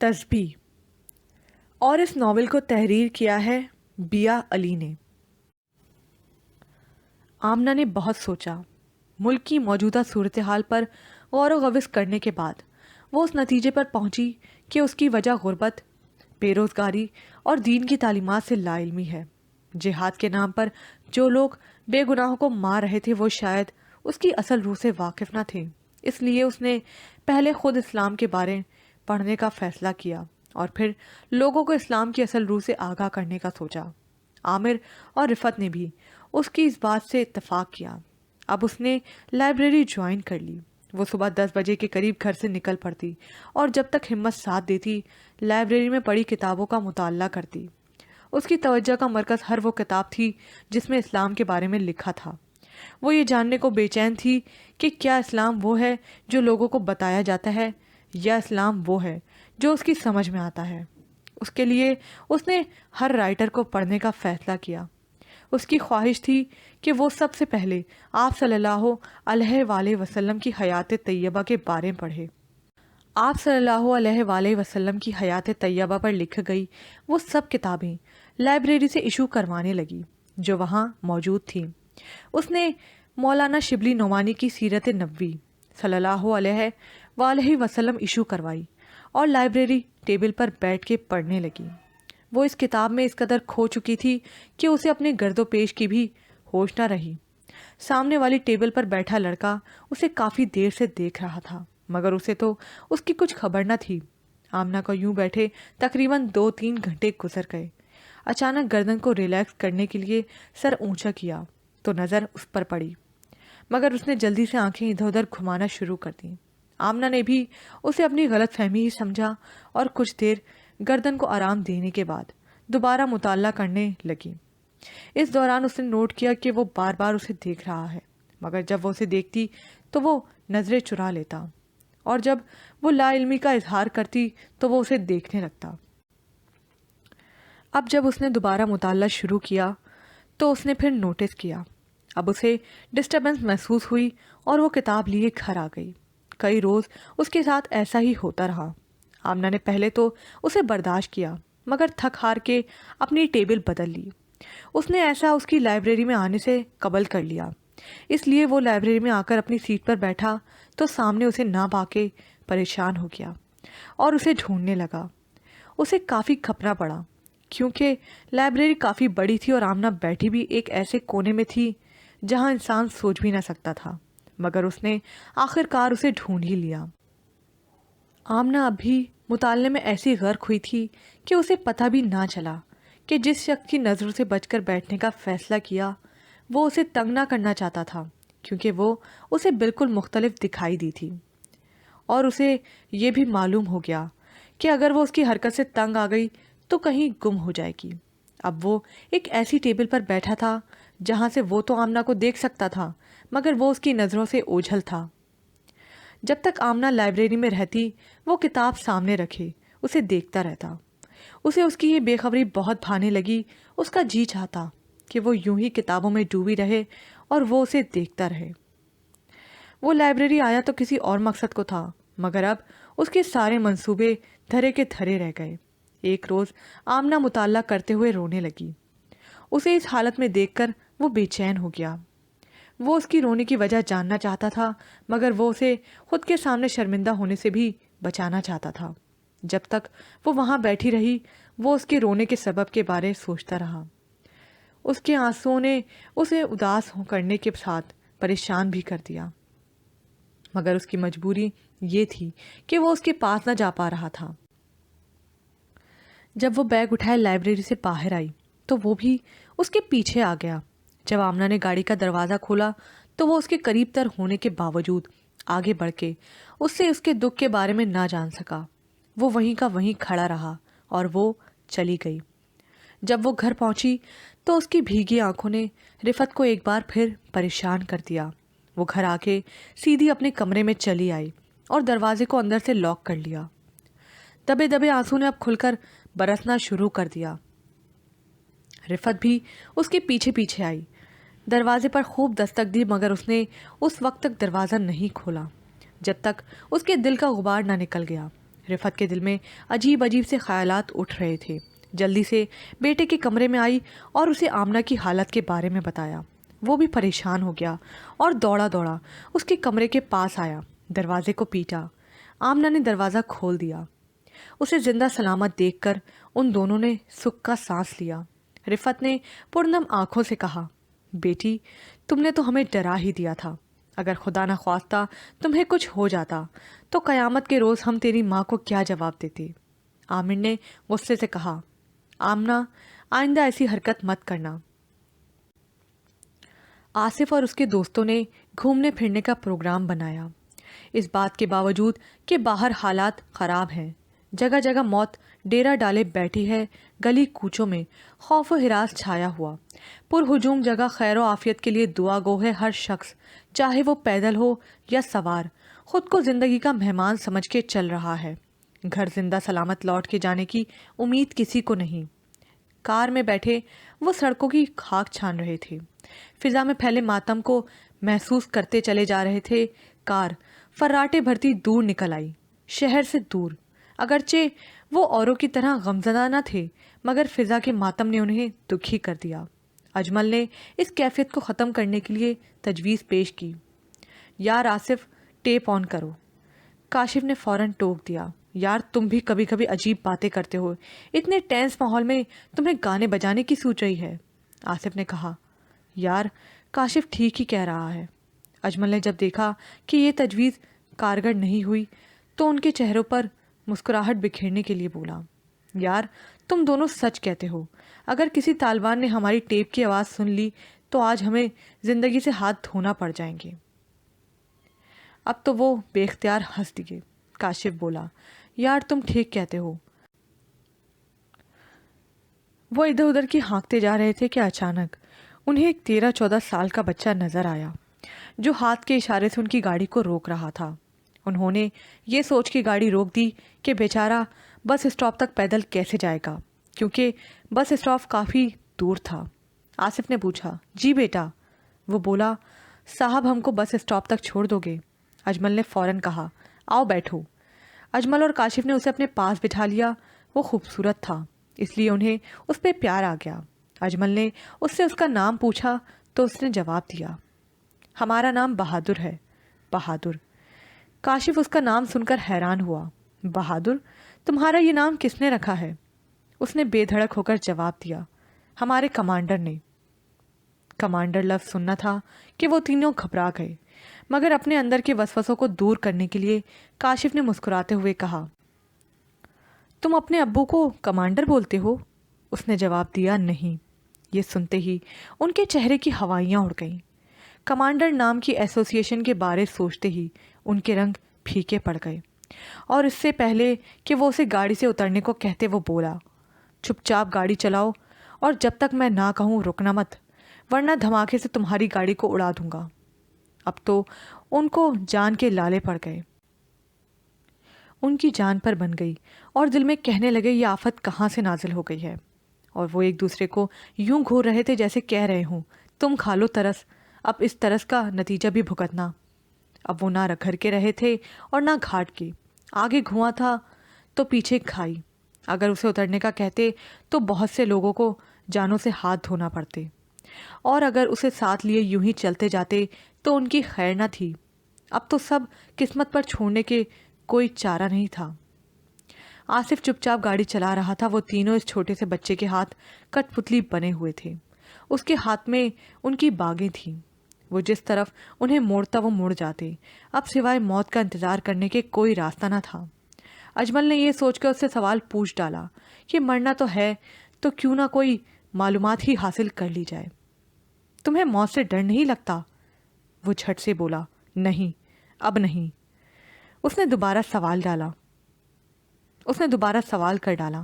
تسبیح، اور اس ناول کو تحریر کیا ہے بیا علی نے۔ آمنہ نے بہت سوچا۔ ملک کی موجودہ صورتحال پر غور و خوض کرنے کے بعد وہ اس نتیجے پر پہنچی کہ اس کی وجہ غربت، بے روزگاری اور دین کی تعلیمات سے لا علمی ہے۔ جہاد کے نام پر جو لوگ بے گناہوں کو مار رہے تھے وہ شاید اس کی اصل روح سے واقف نہ تھے، اس لیے اس نے پہلے خود اسلام کے بارے پڑھنے کا فیصلہ کیا اور پھر لوگوں کو اسلام کی اصل روح سے آگاہ کرنے کا سوچا۔ عامر اور رفت نے بھی اس کی اس بات سے اتفاق کیا۔ اب اس نے لائبریری جوائن کر لی۔ وہ صبح 10 بجے کے قریب گھر سے نکل پڑتی اور جب تک ہمت ساتھ دیتی لائبریری میں پڑھی کتابوں کا مطالعہ کرتی۔ اس کی توجہ کا مرکز ہر وہ کتاب تھی جس میں اسلام کے بارے میں لکھا تھا۔ وہ یہ جاننے کو بے چین تھی کہ کیا اسلام وہ ہے جو لوگوں کو بتایا جاتا ہے یا اسلام وہ ہے جو اس کی سمجھ میں آتا ہے۔ اس کے لیے اس نے ہر رائٹر کو پڑھنے کا فیصلہ کیا۔ اس کی خواہش تھی کہ وہ سب سے پہلے آپ صلی اللہ علیہ وآلہ وسلم کی حیات طیبہ کے بارے میں پڑھے۔ آپ صلی اللہ علیہ وآلہ وسلم کی حیات طیبہ پر لکھ گئی وہ سب کتابیں لائبریری سے ایشو کروانے لگی جو وہاں موجود تھیں۔ اس نے مولانا شبلی نعمانی کی سیرت نبوی صلی اللہ علیہ وآلہ وسلم ایشو کروائی اور لائبریری ٹیبل پر بیٹھ کے پڑھنے لگی۔ وہ اس کتاب میں اس قدر کھو چکی تھی کہ اسے اپنے گرد و پیش کی بھی ہوش نہ رہی۔ سامنے والی ٹیبل پر بیٹھا لڑکا اسے کافی دیر سے دیکھ رہا تھا مگر اسے تو اس کی کچھ خبر نہ تھی۔ آمنہ کو یوں بیٹھے تقریباً 2-3 گھنٹے گزر گئے۔ اچانک گردن کو ریلیکس کرنے کے لیے سر اونچا کیا تو نظر اس پر پڑی، مگر اس نے جلدی سے آنکھیں ادھر ادھر گھمانا شروع کر دیں۔ آمنہ نے بھی اسے اپنی غلط فہمی ہی سمجھا اور کچھ دیر گردن کو آرام دینے کے بعد دوبارہ مطالعہ کرنے لگی۔ اس دوران اس نے نوٹ کیا کہ وہ بار بار اسے دیکھ رہا ہے، مگر جب وہ اسے دیکھتی تو وہ نظریں چرا لیتا اور جب وہ لا علمی کا اظہار کرتی تو وہ اسے دیکھنے لگتا۔ اب جب اس نے دوبارہ مطالعہ شروع کیا تو اس نے پھر نوٹس کیا۔ اب اسے ڈسٹربنس محسوس ہوئی اور وہ کتاب لیے گھر آ گئی۔ کئی روز اس کے ساتھ ایسا ہی ہوتا رہا۔ آمنہ نے پہلے تو اسے برداشت کیا مگر تھک ہار کے اپنی ٹیبل بدل لی۔ اس نے ایسا اس کی لائبریری میں آنے سے قبل کر لیا، اس لیے وہ لائبریری میں آ کر اپنی سیٹ پر بیٹھا تو سامنے اسے نہ پا کے پریشان ہو گیا اور اسے ڈھونڈنے لگا۔ اسے کافی کھپنا پڑا کیونکہ لائبریری کافی بڑی تھی اور آمنہ بیٹھی بھی ایک ایسے کونے میں تھی جہاں انسان سوچ بھی نہ سکتا تھا، مگر اس نے آخر کار اسے ڈھونڈ ہی لیا۔ آمنہ اب بھی مطالعے میں ایسی غرق ہوئی تھی کہ اسے پتہ بھی نہ چلا کہ جس شخص کی نظروں سے بچ کر بیٹھنے کا فیصلہ کیا وہ اسے تنگ نہ کرنا چاہتا تھا، کیونکہ وہ اسے بالکل مختلف دکھائی دی تھی، اور اسے یہ بھی معلوم ہو گیا کہ اگر وہ اس کی حرکت سے تنگ آ گئی تو کہیں گم ہو جائے گی۔ اب وہ ایک ایسی ٹیبل پر بیٹھا تھا جہاں سے وہ تو آمنہ کو دیکھ سکتا تھا مگر وہ اس کی نظروں سے اوجھل تھا۔ جب تک آمنہ لائبریری میں رہتی وہ کتاب سامنے رکھے اسے دیکھتا رہتا۔ اسے اس کی یہ بے خبری بہت بھانے لگی۔ اس کا جی چاہتا کہ وہ یوں ہی کتابوں میں ڈوبی رہے اور وہ اسے دیکھتا رہے۔ وہ لائبریری آیا تو کسی اور مقصد کو تھا مگر اب اس کے سارے منصوبے دھرے کے دھرے رہ گئے۔ ایک روز آمنہ مطالعہ کرتے ہوئے رونے لگی۔ اسے اس حالت میں دیکھ کر وہ بے چین ہو گیا۔ وہ اس کی رونے کی وجہ جاننا چاہتا تھا مگر وہ اسے خود کے سامنے شرمندہ ہونے سے بھی بچانا چاہتا تھا۔ جب تک وہ وہاں بیٹھی رہی وہ اس کے رونے کے سبب کے بارے سوچتا رہا۔ اس کے آنسوؤں نے اسے اداس کرنے کے ساتھ پریشان بھی کر دیا، مگر اس کی مجبوری یہ تھی کہ وہ اس کے پاس نہ جا پا رہا تھا۔ جب وہ بیگ اٹھائے لائبریری سے باہر آئی تو وہ بھی اس کے پیچھے آ گیا۔ جب آمنہ نے گاڑی کا دروازہ کھولا تو وہ اس کے قریب تر ہونے کے باوجود آگے بڑھ کے اس سے اس کے دکھ کے بارے میں نہ جان سکا۔ وہ وہیں کا وہیں کھڑا رہا اور وہ چلی گئی۔ جب وہ گھر پہنچی تو اس کی بھیگی آنکھوں نے رفت کو ایک بار پھر پریشان کر دیا۔ وہ گھر آ کے سیدھی اپنے کمرے میں چلی آئی اور دروازے کو اندر سے لاک کر لیا۔ دبے دبے آنسو نے اب کھل کر برسنا شروع کر دیا۔ رفت بھی اس کے پیچھے پیچھے آئی۔ دروازے پر خوب دستک دی مگر اس نے اس وقت تک دروازہ نہیں کھولا جب تک اس کے دل کا غبار نہ نکل گیا۔ رفعت کے دل میں عجیب عجیب سے خیالات اٹھ رہے تھے۔ جلدی سے بیٹے کے کمرے میں آئی اور اسے آمنہ کی حالت کے بارے میں بتایا۔ وہ بھی پریشان ہو گیا اور دوڑا دوڑا اس کے کمرے کے پاس آیا، دروازے کو پیٹا۔ آمنہ نے دروازہ کھول دیا۔ اسے زندہ سلامت دیکھ کر ان دونوں نے سکھ کا سانس لیا۔ رفعت نے پرنم آنکھوں سے کہا، بیٹی تم نے تو ہمیں ڈرا ہی دیا تھا، اگر خدا نہ خواستہ تمہیں کچھ ہو جاتا تو قیامت کے روز ہم تیری ماں کو کیا جواب دیتے؟ عامر نے غصے سے کہا، آمنہ آئندہ ایسی حرکت مت کرنا۔ آصف اور اس کے دوستوں نے گھومنے پھرنے کا پروگرام بنایا، اس بات کے باوجود کہ باہر حالات خراب ہیں، جگہ جگہ موت ڈیرا ڈالے بیٹھی ہے، گلی کوچوں میں خوف و ہراس چھایا ہوا، پرہجوم جگہ خیر و عافیت کے لیے دعا گو ہے ہر شخص، چاہے وہ پیدل ہو یا سوار، خود کو زندگی کا مہمان سمجھ کے چل رہا ہے۔ گھر زندہ سلامت لوٹ کے جانے کی امید کسی کو نہیں۔ کار میں بیٹھے وہ سڑکوں کی خاک چھان رہے تھے، فضا میں پھیلے ماتم کو محسوس کرتے چلے جا رہے تھے۔ کار فراٹے بھرتی دور نکل آئی، شہر سے دور۔ اگرچہ وہ اوروں کی طرح غمزدہ نہ تھے، مگر فضا کے ماتم نے انہیں دکھی کر دیا۔ اجمل نے اس کیفیت کو ختم کرنے کے لیے تجویز پیش کی، یار آصف ٹیپ آن کرو۔ کاشف نے فوراً ٹوک دیا، یار تم بھی کبھی کبھی عجیب باتیں کرتے ہو، اتنے ٹینس ماحول میں تمہیں گانے بجانے کی سوچ رہی ہے۔ آصف نے کہا، یار کاشف ٹھیک ہی کہہ رہا ہے۔ اجمل نے جب دیکھا کہ یہ تجویز کارگر نہیں ہوئی تو ان کے چہروں پر مسکراہٹ بکھیرنے کے لیے بولا، یار تم دونوں سچ کہتے ہو، اگر کسی طالبان نے ہماری ٹیپ کی آواز سن لی تو آج ہمیں زندگی سے ہاتھ دھونا پڑ جائیں گے۔ اب تو وہ بے اختیار ہنس دیے۔ کاشف بولا، یار تم ٹھیک کہتے ہو۔ وہ ادھر ادھر کی ہانکتے جا رہے تھے کہ اچانک انہیں ایک 13-14 سال کا بچہ نظر آیا جو ہاتھ کے اشارے سے ان کی گاڑی کو روک رہا تھا۔ انہوں نے یہ سوچ کے گاڑی روک دی کہ بیچارہ بس اسٹاپ تک پیدل کیسے جائے گا، کیونکہ بس اسٹاپ کافی دور تھا۔ آصف نے پوچھا، جی بیٹا؟ وہ بولا، صاحب ہم کو بس اسٹاپ تک چھوڑ دو گے؟ اجمل نے فوراً کہا، آؤ بیٹھو۔ اجمل اور کاشف نے اسے اپنے پاس بٹھا لیا۔ وہ خوبصورت تھا، اس لیے انہیں اس پہ پیار آ گیا۔ اجمل نے اس سے اس کا نام پوچھا تو اس نے جواب دیا، ہمارا نام بہادر ہے۔ بہادر؟ کاشف اس کا نام سن کر حیران ہوا۔ بہادر؟ تمہارا یہ نام کس نے رکھا ہے؟ اس نے بے دھڑک ہو کر جواب دیا، ہمارے کمانڈر نے۔ کمانڈر لفظ سننا تھا کہ وہ تینوں گھبرا گئے، مگر اپنے اندر کے وسوسوں کو دور کرنے کے لیے کاشف نے مسکراتے ہوئے کہا، تم اپنے ابو کو کمانڈر بولتے ہو؟ اس نے جواب دیا، نہیں۔ یہ سنتے ہی ان کے چہرے کی ہوائیاں اڑ گئیں۔ کمانڈر نام کی ایسوسی ایشن کے بارے سوچتے ہی ان کے رنگ پھیکے پڑ گئے، اور اس سے پہلے کہ وہ اسے گاڑی سے اترنے کو کہتے وہ بولا، چپ چاپ گاڑی چلاؤ اور جب تک میں نہ کہوں رکنا مت، ورنہ دھماکے سے تمہاری گاڑی کو اڑا دوں گا۔ اب تو ان کو جان کے لالے پڑ گئے، ان کی جان پر بن گئی، اور دل میں کہنے لگے یہ آفت کہاں سے نازل ہو گئی ہے، اور وہ ایک دوسرے کو یوں گھور رہے تھے جیسے کہہ رہے ہوں، تم کھا لو ترس، اب اس ترس کا نتیجہ بھی بھگتنا۔ اب وہ نہ گھر کے رہے تھے اور نہ گھاٹ کے، آگے دھواں تھا تو پیچھے کھائی۔ اگر اسے اترنے کا کہتے تو بہت سے لوگوں کو جانوں سے ہاتھ دھونا پڑتے، اور اگر اسے ساتھ لیے یوں ہی چلتے جاتے تو ان کی خیر نہ تھی۔ اب تو سب قسمت پر چھوڑنے کے کوئی چارہ نہیں تھا۔ آصف چپ چاپ گاڑی چلا رہا تھا، وہ تینوں اس چھوٹے سے بچے کے ہاتھ کٹ پتلی بنے ہوئے تھے، اس کے ہاتھ میں ان کی باگیں تھیں، وہ جس طرف انہیں موڑتا وہ مڑ جاتے، اب سوائے موت کا انتظار کرنے کے کوئی راستہ نہ تھا۔ اجمل نے یہ سوچ کر اس سے سوال پوچھ ڈالا کہ مرنا تو ہے تو کیوں نہ کوئی معلومات ہی حاصل کر لی جائے، تمہیں موت سے ڈر نہیں لگتا؟ وہ جھٹ سے بولا، نہیں، اب نہیں۔ اس نے دوبارہ سوال کر ڈالا،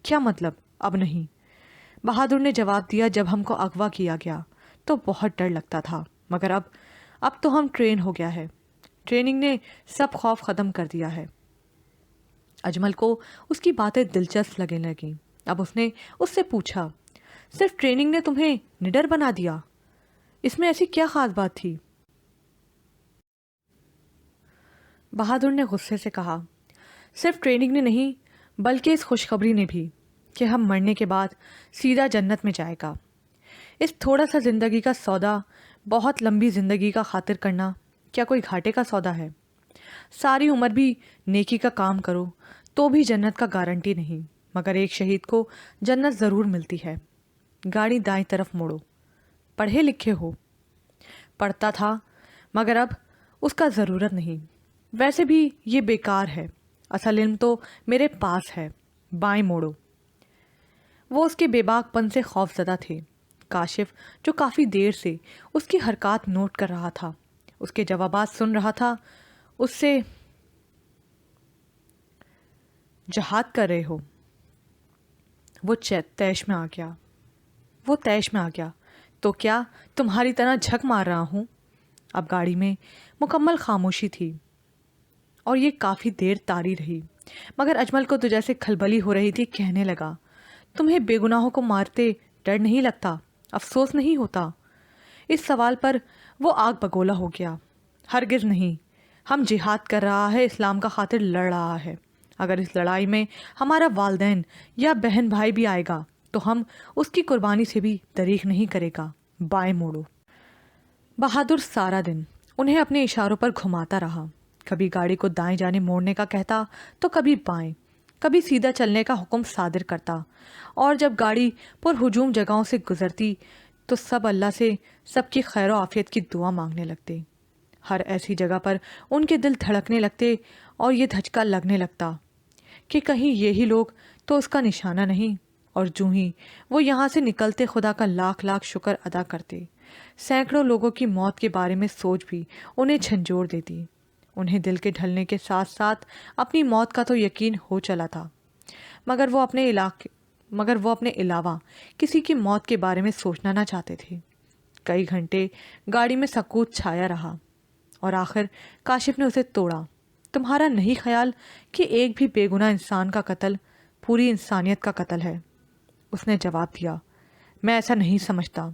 کیا مطلب اب نہیں؟ بہادر نے جواب دیا، جب ہم کو اغوا کیا گیا تو بہت ڈر لگتا تھا، مگر اب تو ہم ٹرین ہو گیا ہے، ٹریننگ نے سب خوف ختم کر دیا ہے۔ اجمل کو اس کی باتیں دلچسپ لگنے لگیں۔ اب اس نے اس سے پوچھا، صرف ٹریننگ نے تمہیں نڈر بنا دیا؟ اس میں ایسی کیا خاص بات تھی؟ بہادر نے غصے سے کہا، صرف ٹریننگ نے نہیں بلکہ اس خوشخبری نے بھی کہ ہم مرنے کے بعد سیدھا جنت میں جائے گا۔ اس تھوڑا سا زندگی کا سودا بہت لمبی زندگی کا خاطر کرنا کیا کوئی گھاٹے کا سودا ہے؟ ساری عمر بھی نیکی کا کام کرو تو بھی جنت کا گارنٹی نہیں، مگر ایک شہید کو جنت ضرور ملتی ہے۔ گاڑی دائیں طرف موڑو۔ پڑھے لکھے ہو؟ پڑھتا تھا مگر اب اس کا ضرورت نہیں، ویسے بھی یہ بیکار ہے، اصل علم تو میرے پاس ہے۔ بائیں موڑو۔ وہ اس کے بے باک پن سے خوف زدہ تھے۔ کاشف جو کافی دیر سے اس کی حرکات نوٹ کر رہا تھا، اس کے جوابات سن رہا تھا، اس سے جہاد کر رہے ہو؟ وہ تیش میں آ گیا تو کیا تمہاری طرح جھک مار رہا ہوں؟ اب گاڑی میں مکمل خاموشی تھی اور یہ کافی دیر طاری رہی، مگر اجمل کو تو جیسے کھلبلی ہو رہی تھی، کہنے لگا، تمہیں بے گناہوں کو مارتے ڈر نہیں لگتا؟ افسوس نہیں ہوتا؟ اس سوال پر وہ آگ بگولا ہو گیا۔ ہرگز نہیں، ہم جہاد کر رہا ہے، اسلام کا خاطر لڑ رہا ہے۔ اگر اس لڑائی میں ہمارا والدین یا بہن بھائی بھی آئے گا تو ہم اس کی قربانی سے بھی دریغ نہیں کرے گا۔ بائیں موڑو۔ بہادر سارا دن انہیں اپنے اشاروں پر گھماتا رہا، کبھی گاڑی کو دائیں جانے موڑنے کا کہتا تو کبھی بائیں، کبھی سیدھا چلنے کا حکم صادر کرتا، اور جب گاڑی پر ہجوم جگہوں سے گزرتی تو سب اللہ سے سب کی خیر و عافیت کی دعا مانگنے لگتے۔ ہر ایسی جگہ پر ان کے دل دھڑکنے لگتے اور یہ دھچکا لگنے لگتا کہ کہیں یہی لوگ تو اس کا نشانہ نہیں، اور جوں ہی وہ یہاں سے نکلتے خدا کا لاکھ لاکھ شکر ادا کرتے۔ سینکڑوں لوگوں کی موت کے بارے میں سوچ بھی انہیں جھنجھوڑ دیتی۔ انہیں دل کے ڈھلنے کے ساتھ ساتھ اپنی موت کا تو یقین ہو چلا تھا، مگر وہ اپنے علاوہ کسی کی موت کے بارے میں سوچنا نہ چاہتے تھے۔ کئی گھنٹے گاڑی میں سکوت چھایا رہا اور آخر کاشف نے اسے توڑا۔ تمہارا نہیں خیال کہ ایک بھی بے گناہ انسان کا قتل پوری انسانیت کا قتل ہے؟ اس نے جواب دیا، میں ایسا نہیں سمجھتا۔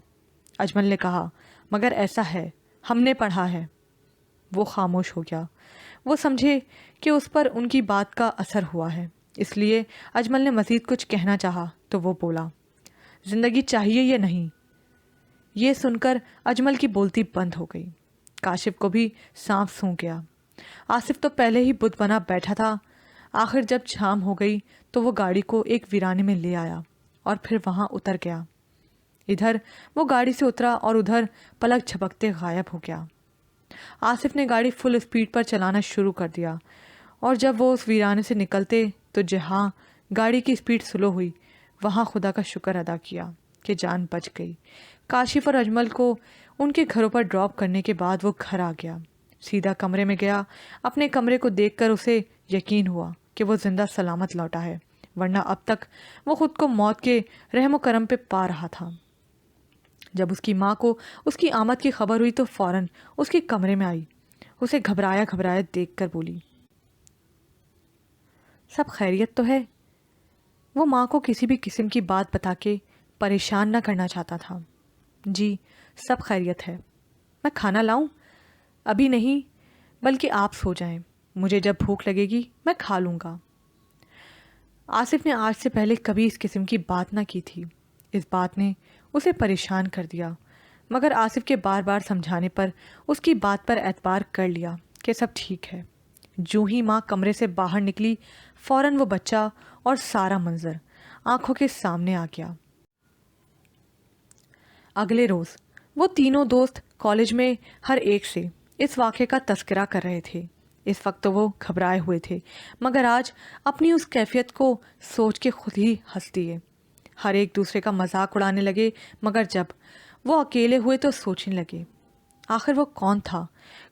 اجمل نے کہا، مگر ایسا ہے، ہم نے پڑھا ہے۔ وہ خاموش ہو گیا۔ وہ سمجھے کہ اس پر ان کی بات کا اثر ہوا ہے، اس لیے اجمل نے مزید کچھ کہنا چاہا تو وہ بولا، زندگی چاہیے یا نہیں؟ یہ سن کر اجمل کی بولتی بند ہو گئی۔ کاشف کو بھی سانپ سونکھ گیا۔ آصف تو پہلے ہی بت بنا بیٹھا تھا۔ آخر جب شام ہو گئی تو وہ گاڑی کو ایک ویرانے میں لے آیا اور پھر وہاں اتر گیا۔ ادھر وہ گاڑی سے اترا اور ادھر پلک جھپکتے غائب ہو گیا۔ آصف نے گاڑی فل اسپیڈ پر چلانا شروع کر دیا، اور جب وہ اس ویرانے سے نکلتے تو جہاں گاڑی کی اسپیڈ سلو ہوئی وہاں خدا کا شکر ادا کیا کہ جان بچ گئی۔ کاشف اور اجمل کو ان کے گھروں پر ڈراپ کرنے کے بعد وہ گھر آ گیا، سیدھا کمرے میں گیا۔ اپنے کمرے کو دیکھ کر اسے یقین ہوا کہ وہ زندہ سلامت لوٹا ہے، ورنہ اب تک وہ خود کو موت کے رحم و کرم پہ پا رہا تھا۔ جب اس کی ماں کو اس کی آمد کی خبر ہوئی تو فوراً اس کے کمرے میں آئی، اسے گھبرایا دیکھ کر بولی، سب خیریت تو ہے؟ وہ ماں کو کسی بھی قسم کی بات بتا کے پریشان نہ کرنا چاہتا تھا۔ جی سب خیریت ہے۔ میں کھانا لاؤں؟ ابھی نہیں، بلکہ آپ سو جائیں، مجھے جب بھوک لگے گی میں کھا لوں گا۔ آصف نے آج سے پہلے کبھی اس قسم کی بات نہ کی تھی۔ اس بات نے اسے پریشان کر دیا، مگر آصف کے بار بار سمجھانے پر اس کی بات پر اعتبار کر لیا کہ سب ٹھیک ہے۔ جوں ہی ماں کمرے سے باہر نکلی، فوراً وہ بچہ اور سارا منظر آنکھوں کے سامنے آ گیا۔ اگلے روز وہ تینوں دوست کالج میں ہر ایک سے اس واقعے کا تذکرہ کر رہے تھے۔ اس وقت تو وہ گھبرائے ہوئے تھے، مگر آج اپنی اس کیفیت کو سوچ کے خود ہی ہنس دیے۔ ہر ایک دوسرے کا مذاق اڑانے لگے، مگر جب وہ اکیلے ہوئے تو سوچنے لگے، آخر وہ کون تھا؟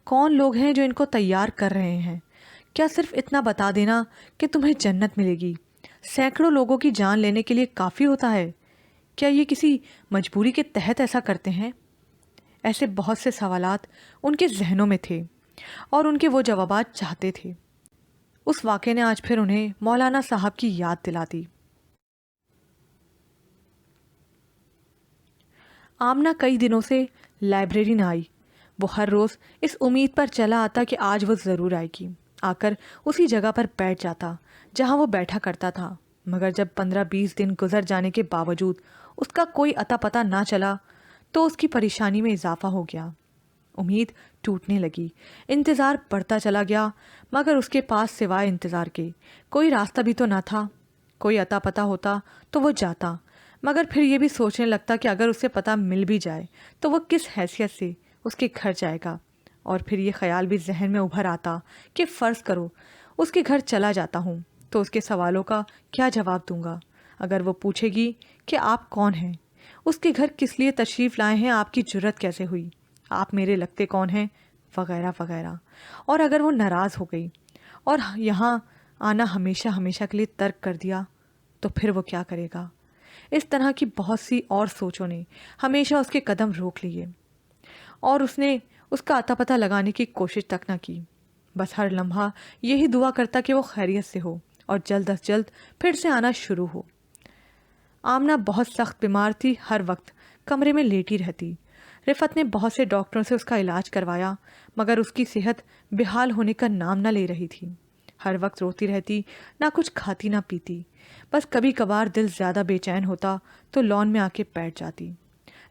کون لوگ ہیں جو ان کو تیار کر رہے ہیں؟ کیا صرف اتنا بتا دینا کہ تمہیں جنت ملے گی سینکڑوں لوگوں کی جان لینے کے لیے کافی ہوتا ہے؟ کیا یہ کسی مجبوری کے تحت ایسا کرتے ہیں؟ ایسے بہت سے سوالات ان کے ذہنوں میں تھے اور ان کے وہ جوابات چاہتے تھے۔ اس واقعے نے آج پھر انہیں مولانا صاحب کی یاد دلا دی۔ آمنہ کئی دنوں سے لائبریری نہ آئی۔ وہ ہر روز اس امید پر چلا آتا کہ آج وہ ضرور آئے گی، آ کر اسی جگہ پر بیٹھ جاتا جہاں وہ بیٹھا کرتا تھا، مگر جب 15-20 دن گزر جانے کے باوجود اس کا کوئی اتا پتہ نہ چلا تو اس کی پریشانی میں اضافہ ہو گیا۔ امید ٹوٹنے لگی، انتظار بڑھتا چلا گیا، مگر اس کے پاس سوائے انتظار کے کوئی راستہ بھی تو نہ تھا۔ کوئی اتا پتہ ہوتا تو وہ جاتا، مگر پھر یہ بھی سوچنے لگتا کہ اگر اسے پتہ مل بھی جائے تو وہ کس حیثیت سے اس کے گھر جائے گا، اور پھر یہ خیال بھی ذہن میں ابھر آتا کہ فرض کرو اس کے گھر چلا جاتا ہوں تو اس کے سوالوں کا کیا جواب دوں گا؟ اگر وہ پوچھے گی کہ آپ کون ہیں، اس کے گھر کس لیے تشریف لائے ہیں، آپ کی جرت کیسے ہوئی، آپ میرے لگتے کون ہیں، وغیرہ وغیرہ۔ اور اگر وہ ناراض ہو گئی اور یہاں آنا ہمیشہ ہمیشہ کے لیے ترک کر دیا تو پھر وہ کیا کرے گا؟ اس طرح کی بہت سی اور سوچوں نے ہمیشہ اس کے قدم روک لیے، اور اس نے اس کا اتا پتہ لگانے کی کوشش تک نہ کی۔ بس ہر لمحہ یہی دعا کرتا کہ وہ خیریت سے ہو اور جلد از جلد پھر سے آنا شروع ہو۔ آمنہ بہت سخت بیمار تھی، ہر وقت کمرے میں لیٹی رہتی۔ رفعت نے بہت سے ڈاکٹروں سے اس کا علاج کروایا، مگر اس کی صحت بحال ہونے کا نام نہ لے رہی تھی۔ ہر وقت روتی رہتی، نہ کچھ کھاتی نہ پیتی، بس کبھی کبھار دل زیادہ بے چین ہوتا تو لان میں آ کے بیٹھ جاتی۔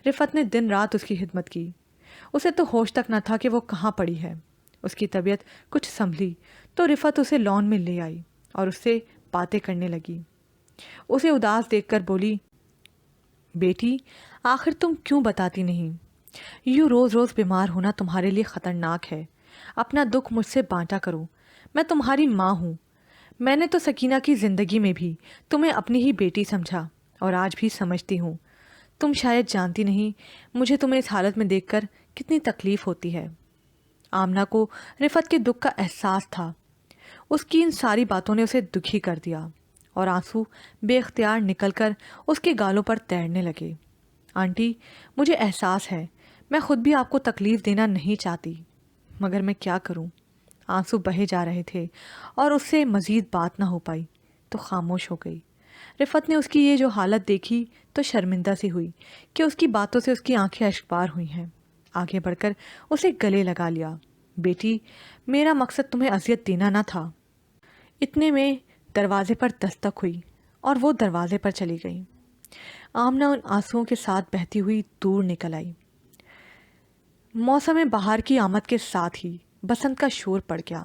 رفعت نے دن رات اس کی خدمت کی، اسے تو ہوش تک نہ تھا کہ وہ کہاں پڑی ہے۔ اس کی طبیعت کچھ سنبھلی تو رفعت اسے لان میں لے آئی اور اس سے باتیں کرنے لگی۔ اسے اداس دیکھ کر بولی، بیٹی آخر تم کیوں بتاتی نہیں؟ یوں روز روز بیمار ہونا تمہارے لیے خطرناک ہے۔ اپنا دکھ مجھ سے بانٹا کرو، میں تمہاری ماں ہوں۔ میں نے تو سکینہ کی زندگی میں بھی تمہیں اپنی ہی بیٹی سمجھا اور آج بھی سمجھتی ہوں۔ تم شاید جانتی نہیں مجھے تمہیں اس حالت میں دیکھ کر کتنی تکلیف ہوتی ہے۔ آمنہ کو رفعت کے دکھ کا احساس تھا۔ اس کی ان ساری باتوں نے اسے دکھی کر دیا اور آنسو بے اختیار نکل کر اس کے گالوں پر تیرنے لگے۔ آنٹی مجھے احساس ہے، میں خود بھی آپ کو تکلیف دینا نہیں چاہتی، مگر میں کیا کروں؟ آنسو بہے جا رہے تھے اور اس سے مزید بات نہ ہو پائی تو خاموش ہو گئی۔ رفعت نے اس کی یہ جو حالت دیکھی تو شرمندہ سی ہوئی کہ اس کی باتوں سے اس کی آنکھیں اشکبار ہوئی ہیں۔ آگے بڑھ کر اسے گلے لگا لیا۔ بیٹی میرا مقصد تمہیں اذیت دینا نہ تھا۔ اتنے میں دروازے پر دستک ہوئی اور وہ دروازے پر چلی گئی۔ آمنہ ان آنسوؤں کے ساتھ بہتی ہوئی دور نکل آئی۔ موسم بہار کی آمد کے ساتھ ہی بسنت کا شور پڑ گیا۔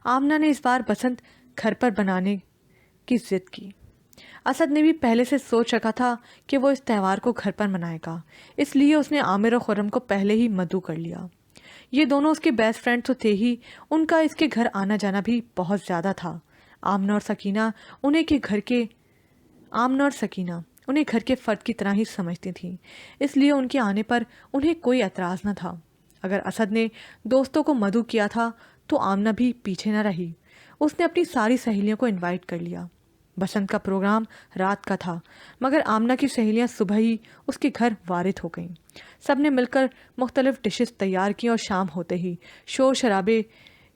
آمنہ نے اس بار بسنت گھر پر بنانے کی ضد کی۔ اسد نے بھی پہلے سے سوچ رکھا تھا کہ وہ اس تہوار کو گھر پر منائے گا، اس لیے اس نے عامر اور خرم کو پہلے ہی مدعو کر لیا۔ یہ دونوں اس کے بیسٹ فرینڈ تو تھے ہی، ان کا اس کے گھر آنا جانا بھی بہت زیادہ تھا۔ آمنہ اور سکینہ انہیں گھر کے فرد کی طرح ہی سمجھتی تھیں، اس لیے ان کے آنے پر انہیں کوئی اعتراض نہ تھا۔ اگر اسد نے دوستوں کو مدعو کیا تھا تو آمنہ بھی پیچھے نہ رہی، اس نے اپنی ساری سہیلیوں کو انوائٹ کر لیا۔ بسنت کا پروگرام رات کا تھا، مگر آمنہ کی سہیلیاں صبح ہی اس کے گھر وارد ہو گئیں۔ سب نے مل کر مختلف ڈشز تیار کی اور شام ہوتے ہی شور شرابے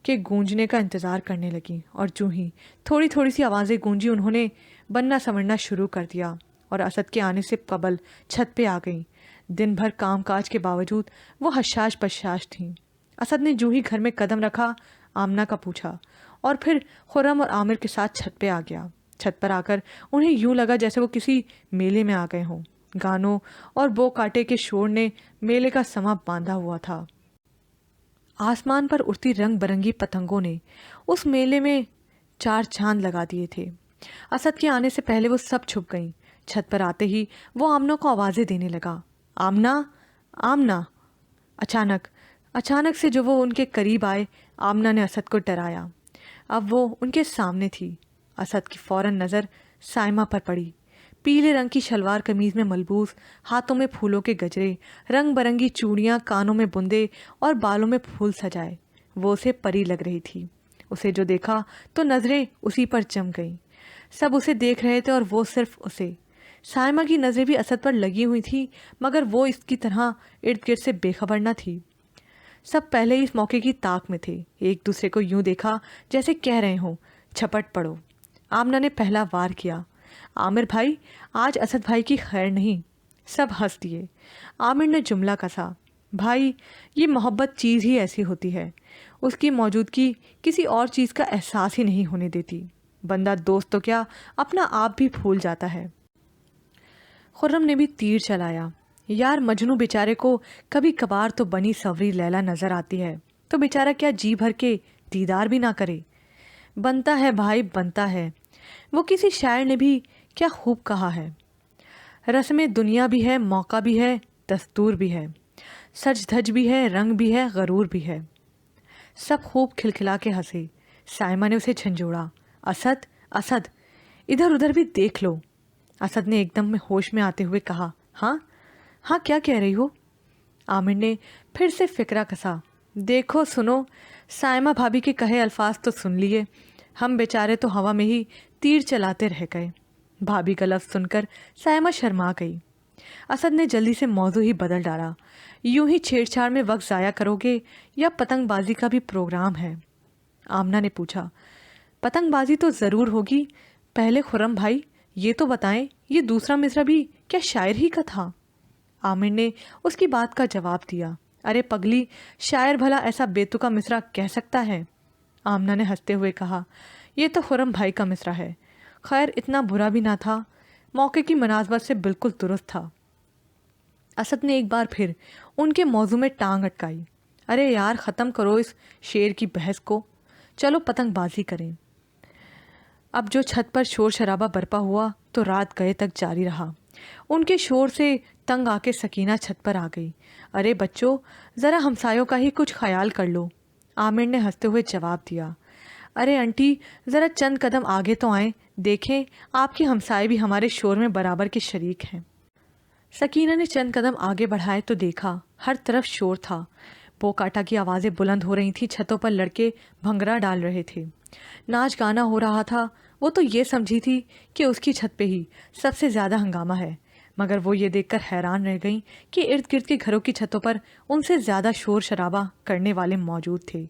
کے گونجنے کا انتظار کرنے لگیں، اور جو ہی تھوڑی تھوڑی سی آوازیں گونجی انہوں نے بننا سنورنا شروع کر دیا اور اسد کے آنے سے قبل چھت پہ آ گئیں۔ دن بھر کام کاج کے باوجود وہ حشاش بشاش تھیں۔ اسد نے جو ہی گھر میں قدم رکھا آمنہ کا پوچھا، اور پھر خرم اور عامر کے ساتھ چھت پہ آ گیا۔ چھت پر آ کر انہیں یوں لگا جیسے وہ کسی میلے میں آ گئے ہوں۔ گانوں اور بو کاٹے کے شور نے میلے کا سما باندھا ہوا تھا۔ آسمان پر اڑتی رنگ برنگی پتنگوں نے اس میلے میں چار چاند لگا دیے تھے۔ اسد کے آنے سے پہلے وہ سب چھپ گئیں۔ چھت پر آتے ہی وہ آمنہ کو آوازیں دینے لگا، آمنہ آمنہ۔ اچانک سے جو وہ ان کے قریب آئے، آمنہ نے اسد کو ڈرایا۔ اب وہ ان کے سامنے تھی۔ اسد کی فوراً نظر سائمہ پر پڑی۔ پیلے رنگ کی شلوار قمیض میں ملبوس، ہاتھوں میں پھولوں کے گجرے، رنگ برنگی چوڑیاں، کانوں میں بندے اور بالوں میں پھول سجائے، وہ اسے پری لگ رہی تھی۔ اسے جو دیکھا تو نظریں اسی پر جم گئیں۔ سب اسے دیکھ رہے تھے اور وہ صرف اسے۔ سائمہ کی نظریں بھی اسد پر لگی ہوئی تھی، مگر وہ اس کی طرح ارد گرد سے بے خبر نہ تھی۔ سب پہلے ہی اس موقع کی طاق میں تھے، ایک دوسرے کو یوں دیکھا جیسے کہہ رہے ہوں جھپٹ پڑو۔ آمنہ نے پہلا وار کیا، عامر بھائی آج اسد بھائی کی خیر نہیں۔ سب ہنس دیے۔ عامر نے جملہ کسا، بھائی یہ محبت چیز ہی ایسی ہوتی ہے، اس کی موجودگی کسی اور چیز کا احساس ہی نہیں ہونے دیتی۔ بندہ دوست تو کیا اپنا آپ بھی بھول جاتا ہے۔ خرم نے بھی تیر چلایا۔ یار مجنوں بیچارے کو کبھی کبھار تو بنی سوری لیلا نظر آتی ہے تو بیچارہ کیا جی بھر کے دیدار بھی نہ کرے؟ بنتا ہے بھائی بنتا ہے، وہ کسی شاعر نے بھی کیا خوب کہا ہے، رسم دنیا بھی ہے، موقع بھی ہے، دستور بھی ہے، سج دھج بھی ہے، رنگ بھی ہے، غرور بھی ہے۔ سب خوب کھلکھلا کے ہنسے۔ سائمہ نے اسے جھنجھوڑا، اسد اسد ادھر ادھر بھی دیکھ لو۔ اسد نے ایک دم میں ہوش میں آتے ہوئے کہا، ہاں ہاں کیا کہہ رہی ہو؟ عامر نے پھر سے فکرہ کسا، دیکھو سنو، سائمہ بھابھی کے کہے الفاظ تو سن لیے، ہم بیچارے تو ہوا میں ہی تیر چلاتے رہ گئے۔ بھابھی کا لفظ سن کر سائمہ شرما گئی۔ اسد نے جلدی سے موضوع ہی بدل ڈالا، یوں ہی چھیڑ چھاڑ میں وقت ضائع کرو گے یا پتنگ بازی کا بھی پروگرام ہے؟ آمنہ نے پوچھا۔ پتنگ بازی تو ضرور ہوگی، پہلے خرم بھائی یہ تو بتائیں یہ دوسرا مصرع بھی کیا شاعر ہی کا تھا؟ عامر نے اس کی بات کا جواب دیا، ارے پگلی، شاعر بھلا ایسا بیتکا مصرع کہہ سکتا ہے؟ آمنہ نے ہنستے ہوئے کہا، یہ تو خرم بھائی کا مصرع ہے، خیر اتنا برا بھی نہ تھا، موقع کی مناسبت سے بالکل درست تھا۔ اسد نے ایک بار پھر ان کے موضوع میں ٹانگ اٹکائی، ارے یار ختم کرو اس شعر کی بحث کو، چلو پتنگ بازی کریں۔ اب جو چھت پر شور شرابہ برپا ہوا تو رات گئے تک جاری رہا۔ ان کے شور سے تنگ آ کے سکینہ چھت پر آ گئی۔ ارے بچوں ذرا ہمسایوں کا ہی کچھ خیال کر لو، عامر نے ہنستے ہوئے جواب دیا۔ ارے انٹی ذرا چند قدم آگے تو آئیں، دیکھیں آپ کی ہمسائے بھی ہمارے شور میں برابر کے شریک ہیں۔ سکینہ نے چند قدم آگے بڑھائے تو دیکھا ہر طرف شور تھا، بو کاٹا کی آوازیں بلند ہو رہی تھیں، چھتوں پر لڑکے بھنگڑا ڈال رہے تھے، ناچ گانا ہو رہا تھا۔ وہ تو یہ سمجھی تھی کہ اس کی چھت پہ ہی سب سے زیادہ ہنگامہ ہے، مگر وہ یہ دیکھ کر حیران رہ گئیں کہ ارد گرد کے گھروں کی چھتوں پر ان سے زیادہ شور شرابہ کرنے والے موجود تھے۔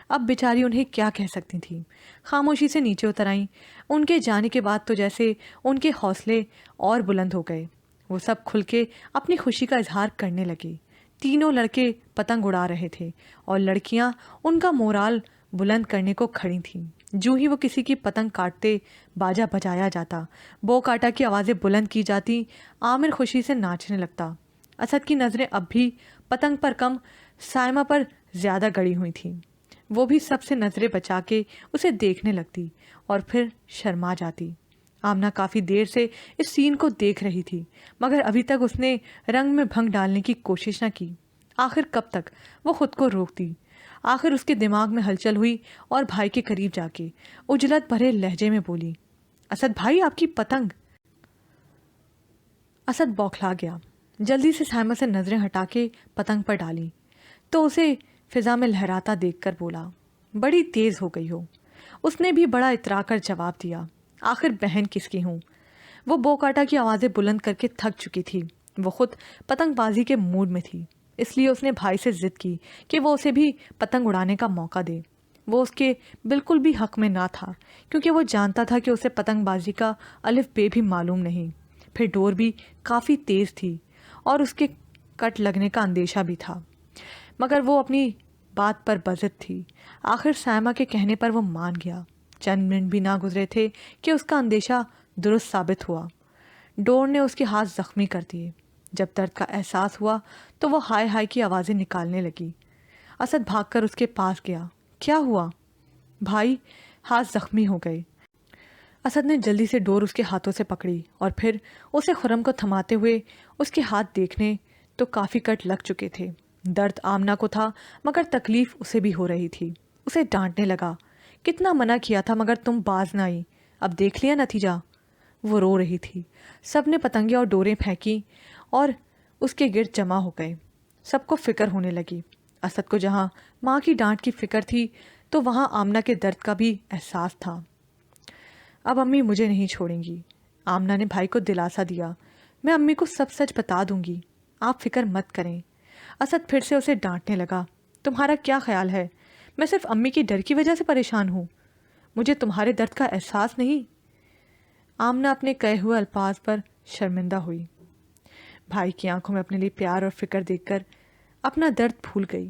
اب بیچاری انہیں کیا کہہ سکتی تھیں، خاموشی سے نیچے اتر آئیں۔ ان کے جانے کے بعد تو جیسے ان کے حوصلے اور بلند ہو گئے، وہ سب کھل کے اپنی خوشی کا اظہار کرنے لگے۔ تینوں لڑکے پتنگ اڑا رہے تھے اور لڑکیاں ان کا مورال بلند کرنے کو کھڑی تھیں۔ جو ہی وہ کسی کی پتنگ کاٹتے باجا بجایا جاتا، بو کاٹا کی آوازیں بلند کی جاتی، عامر خوشی سے ناچنے لگتا۔ اسد کی نظریں اب بھی پتنگ پر کم سائمہ پر زیادہ گڑی ہوئی تھیں، وہ بھی سب سے نظریں بچا کے اسے دیکھنے لگتی اور پھر شرما جاتی۔ آمنہ کافی دیر سے اس سین کو دیکھ رہی تھی، مگر ابھی تک اس نے رنگ میں بھنگ ڈالنے کی کوشش نہ کی۔ آخر کب تک وہ خود کو روکتی؟ آخر اس کے دماغ میں ہلچل ہوئی اور بھائی کے قریب جا کے اجلت بھرے لہجے میں بولی، اسد بھائی آپ کی پتنگ۔ اسد بوکھلا گیا، جلدی سے سائمہ سے نظریں ہٹا کے پتنگ پر ڈالی تو اسے فضا میں لہراتا دیکھ کر بولا، بڑی تیز ہو گئی ہو۔ اس نے بھی بڑا اترا کر جواب دیا، آخر بہن کس کی ہوں؟ وہ بو کاٹا کی آوازیں بلند کر کے تھک چکی تھی، وہ خود پتنگ بازی کے موڈ میں تھی، اس لیے اس نے بھائی سے ضد کی کہ وہ اسے بھی پتنگ اڑانے کا موقع دے۔ وہ اس کے بالکل بھی حق میں نہ تھا، کیونکہ وہ جانتا تھا کہ اسے پتنگ بازی کا الف بے بھی معلوم نہیں، پھر ڈور بھی کافی تیز تھی اور اس کے کٹ لگنے کا اندیشہ بھی تھا، مگر وہ اپنی بات پر بضد تھی۔ آخر سائمہ کے کہنے پر وہ مان گیا۔ چند منٹ بھی نہ گزرے تھے کہ اس کا اندیشہ درست ثابت ہوا، ڈور نے اس کے ہاتھ زخمی کر دیے۔ جب درد کا احساس ہوا تو وہ ہائے ہائے کی آوازیں نکالنے لگی۔ اسد بھاگ کر اس کے پاس گیا، کیا ہوا؟ بھائی ہاتھ زخمی ہو گئے۔ اسد نے جلدی سے ڈور اس کے ہاتھوں سے پکڑی اور پھر اسے خرم کو تھماتے ہوئے اس کے ہاتھ دیکھنے تو کافی کٹ لگ چکے تھے۔ درد آمنہ کو تھا مگر تکلیف اسے بھی ہو رہی تھی۔ اسے ڈانٹنے لگا، کتنا منع کیا تھا مگر تم باز نہ آئی، اب دیکھ لیا نتیجہ۔ وہ رو رہی تھی، سب نے پتنگیں اور ڈوریں پھینکی اور اس کے گرد جمع ہو گئے۔ سب کو فکر ہونے لگی، اسد کو جہاں ماں کی ڈانٹ کی فکر تھی تو وہاں آمنہ کے درد کا بھی احساس تھا۔ اب امی مجھے نہیں چھوڑیں گی، آمنہ نے بھائی کو دلاسا دیا، میں امی کو سب سچ بتا دوں گی، آپ فکر مت کریں۔ اسد پھر سے اسے ڈانٹنے لگا، تمہارا کیا خیال ہے میں صرف امی کی ڈر کی وجہ سے پریشان ہوں؟ مجھے تمہارے درد کا احساس نہیں؟ آمنہ اپنے کہے ہوئے الفاظ پر شرمندہ ہوئی۔ بھائی کی آنکھوں میں اپنے لیے پیار اور فکر دیکھ کر اپنا درد بھول گئی۔